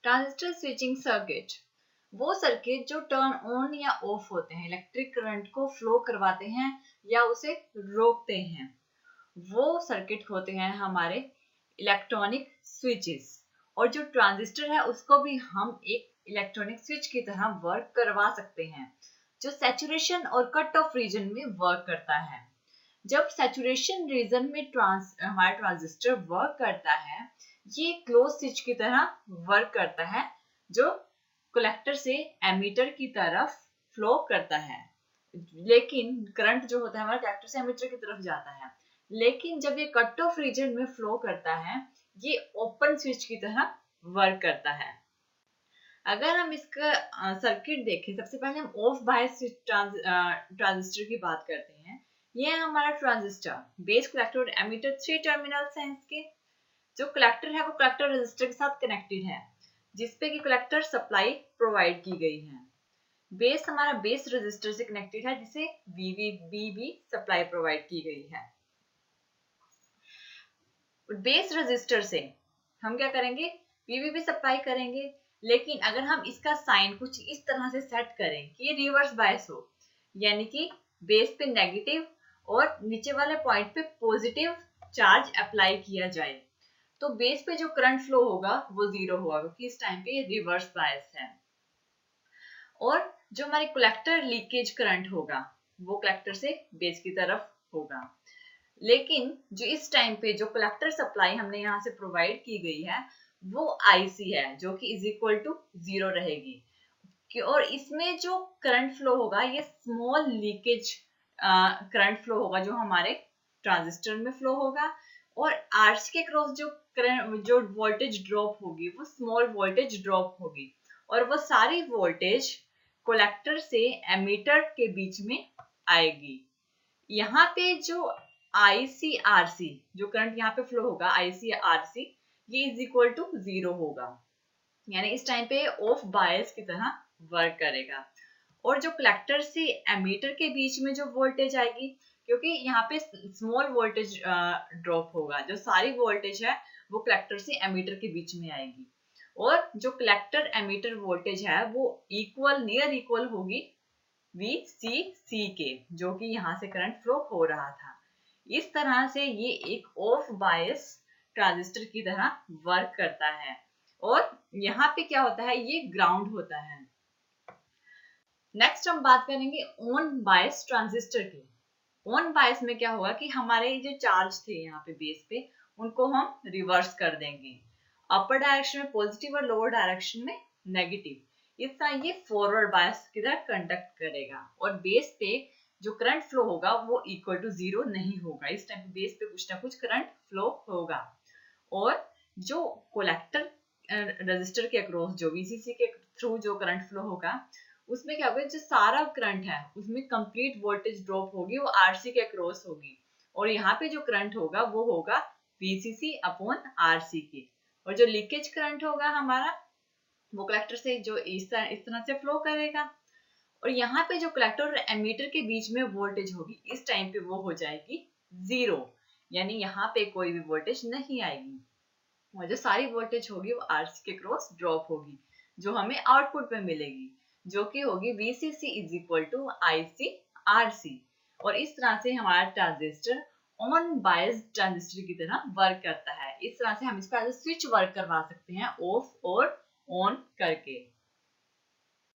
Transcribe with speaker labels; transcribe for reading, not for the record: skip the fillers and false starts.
Speaker 1: Transistor switching circuit वो circuit जो turn on या ऑफ होते हैं, इलेक्ट्रिक करंट को फ्लो करवाते हैं या उसे रोकते हैं, वो सर्किट होते हैं हमारे इलेक्ट्रॉनिक स्विचेस। और जो ट्रांजिस्टर है उसको भी हम एक इलेक्ट्रॉनिक स्विच की तरह वर्क करवा सकते हैं, जो सैचुरेशन और कट ऑफ रीजन में वर्क करता है। जब सैचुरेशन रीजन में हमारा ट्रांजिस्टर वर्क करता है, ये क्लोज स्विच की तरह वर्क करता है, जो कलेक्टर से एमीटर की तरफ फ्लो करता है। लेकिन करंट जो होता है हमारा कलेक्टर से एमीटर की तरफ जाता है। लेकिन जब ये कट ऑफ रीजन में फ्लो करता है, ये ओपन स्विच की तरह वर्क करता है। अगर हम इसका सर्किट देखें, सबसे पहले हम ऑफ बायस ट्रांजिस्टर की बात करते हैं। ये है हमारा ट्रांजिस्टर, बेस, कलेक्टर और एमीटर, 3 टर्मिनल्स हैं इसके। जो कलेक्टर है वो कलेक्टर रेजिस्टर के साथ कनेक्टेड है, जिसपे की कलेक्टर सप्लाई प्रोवाइड की गई है। बेस हमारा बेस रेजिस्टर से कनेक्टेड है, जिसे VVB सप्लाई प्रोवाइड की गई है। बेस रेजिस्टर से हम क्या करेंगे, VVB सप्लाई करेंगे। लेकिन अगर हम इसका साइन कुछ इस तरह से सेट करें कि ये रिवर्स बायस हो, यानी कि बेस पे नेगेटिव और नीचे वाले पॉइंट पे पॉजिटिव चार्ज अप्लाई किया जाए, तो बेस पे जो करंट फ्लो होगा वो 0 होगा, क्योंकि इस टाइम पे ये रिवर्स बायस है। और जो हमारे कलेक्टर लीकेज करंट होगा वो कलेक्टर से बेस की तरफ होगा। लेकिन जो इस टाइम पे जो कलेक्टर सप्लाई हमने यहाँ से प्रोवाइड की गई है वो IC है, जो कि इज इक्वल टू 0 रहेगी। और इसमें जो करंट फ्लो होगा ये स्मॉल लीकेज करंट फ्लो होगा, जो हमारे ट्रांजिस्टर में फ्लो होगा। और आर्च के क्रॉस जो वोल्टेज ड्रॉप होगी वो स्मॉल वोल्टेज ड्रॉप होगी, और वो सारी वोल्टेज कलेक्टर से एमीटर के बीच में आएगी। यहाँ पे जो ICRC जो करंट यहाँ पे फ्लो होगा, ICRC ये इज इक्वल टू 0 होगा, यानी इस टाइम पे ऑफ बायस की तरह वर्क करेगा। और जो कलेक्टर से एमीटर के बीच में जो वोल्टेज आएगी, क्योंकि यहाँ पे स्मॉल वोल्टेज ड्रॉप होगा, जो सारी वोल्टेज है वो कलेक्टर से एमीटर के बीच में आएगी। और जो कलेक्टर एमीटर वोल्टेज है वो नियर इक्वल होगी VCC के, जो कि यहाँ से करंट फ्लो हो रहा था। इस तरह से ये एक ऑफ बायस ट्रांजिस्टर की तरह वर्क करता है। और यहाँ पे क्या होता है, ये ग्राउंड होता है। नेक्स्ट हम बात करेंगे ऑन बायस ट्रांजिस्टर की। ऑन बायस में क्या होगा कि हमारे जो चार्ज थे यहाँ पे बेस पे, उनको हम रिवर्स कर देंगे। अपर डायरेक्शन में पॉजिटिव और लोअर डायरेक्शन में नेगेटिव। इस तरह ये फॉरवर्ड बायस की तरह कंडक्ट करेगा। और बेस पे जो करंट फ्लो होगा वो इक्वल टू 0 नहीं होगा, इस टाइम बेस पे कुछ ना कुछ करंट फ्लो होगा। और जो कलेक्टर रजिस्टर के अक्रॉस जो VCC के थ्रू जो करंट फ्लो होगा, उसमें क्या होगा, जो सारा करंट है उसमें कंप्लीट वोल्टेज ड्रॉप होगी, वो RC के अक्रॉस होगी। और यहाँ पे जो करंट होगा वो होगा VCC अपॉन RC के। और जो लीकेज करंट होगा हमारा वो कलेक्टर से जो इस तरह से फ्लो करेगा। और यहाँ पे जो कलेक्टर और एमीटर के बीच में वोल्टेज होगी, इस टाइम पे वो हो जाएगी 0, यानी यहाँ पे कोई भी वोल्टेज नहीं आएगी। और जो सारी वोल्टेज होगी वो RC के क्रॉस ड्रॉप होगी, जो हमें आउटपुट पे मिलेगी, जो कि होगी VCC is equal to ICRC। और इस तरह से हमारा ट्रांजिस्टर ऑन बायस ट्रांजिस्टर की तरह वर्क करता है। इस तरह से हम इसका स्विच वर्क करवा सकते हैं ऑफ और ऑन करके।